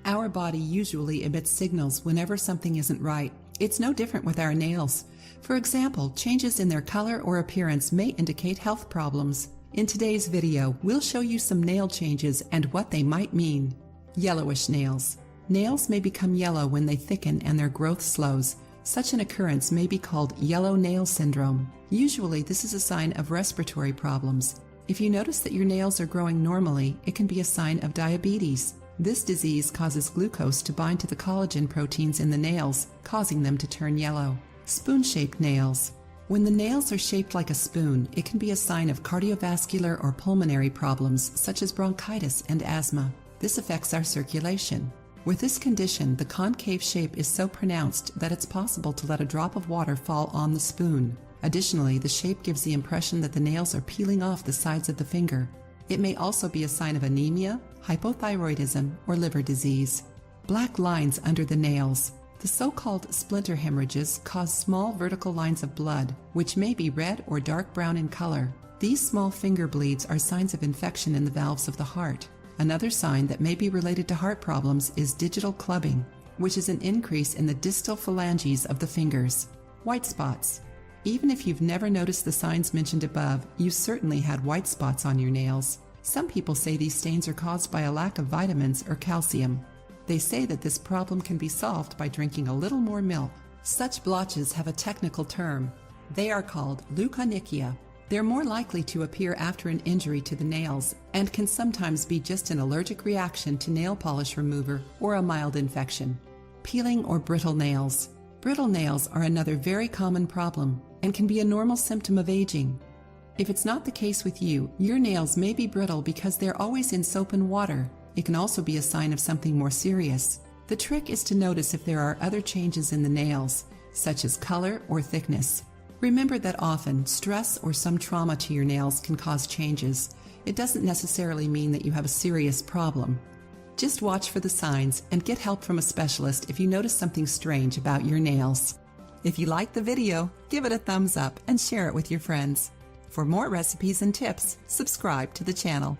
Our body usually emits signals whenever something isn't right. It's no different with our nails. For example, changes in their color or appearance may indicate health problems. In today's video, we'll show you some nail changes and what they might mean. Yellowish nails. Nails may become yellow when they thicken and their growth slows. Such an occurrence may be called yellow nail syndrome. Usually, this is a sign of respiratory problems. If you notice that your nails are growing normally, it can be a sign of diabetes. This disease causes glucose to bind to the collagen proteins in the nails, causing them to turn yellow. Spoon-shaped nails. When the nails are shaped like a spoon, it can be a sign of cardiovascular or pulmonary problems such as bronchitis and asthma. This affects our circulation. With this condition, the concave shape is so pronounced that it's possible to let a drop of water fall on the spoon. Additionally, the shape gives the impression that the nails are peeling off the sides of the finger. It may also be a sign of anemia, hypothyroidism, or liver disease. Black lines under the nails. The so-called splinter hemorrhages cause small vertical lines of blood, which may be red or dark brown in color. These small finger bleeds are signs of infection in the valves of the heart. Another sign that may be related to heart problems is digital clubbing, which is an increase in the distal phalanges of the fingers. White spots. Even if you've never noticed the signs mentioned above, you certainly had white spots on your nails. Some people say these stains are caused by a lack of vitamins or calcium. They say that this problem can be solved by drinking a little more milk. Such blotches have a technical term. They are called Leukonychia. They're more likely to appear after an injury to the nails and can sometimes be just an allergic reaction to nail polish remover or a mild infection. Peeling or brittle nails. Brittle nails are another very common problem and can be a normal symptom of aging. If it's not the case with you, your nails may be brittle because they're always in soap and water. It can also be a sign of something more serious. The trick is to notice if there are other changes in the nails, such as color or thickness. Remember that often, stress or some trauma to your nails can cause changes. It doesn't necessarily mean that you have a serious problem. Just watch for the signs and get help from a specialist if you notice something strange about your nails. If you liked the video, give it a thumbs up and share it with your friends. For more recipes and tips, subscribe to the channel.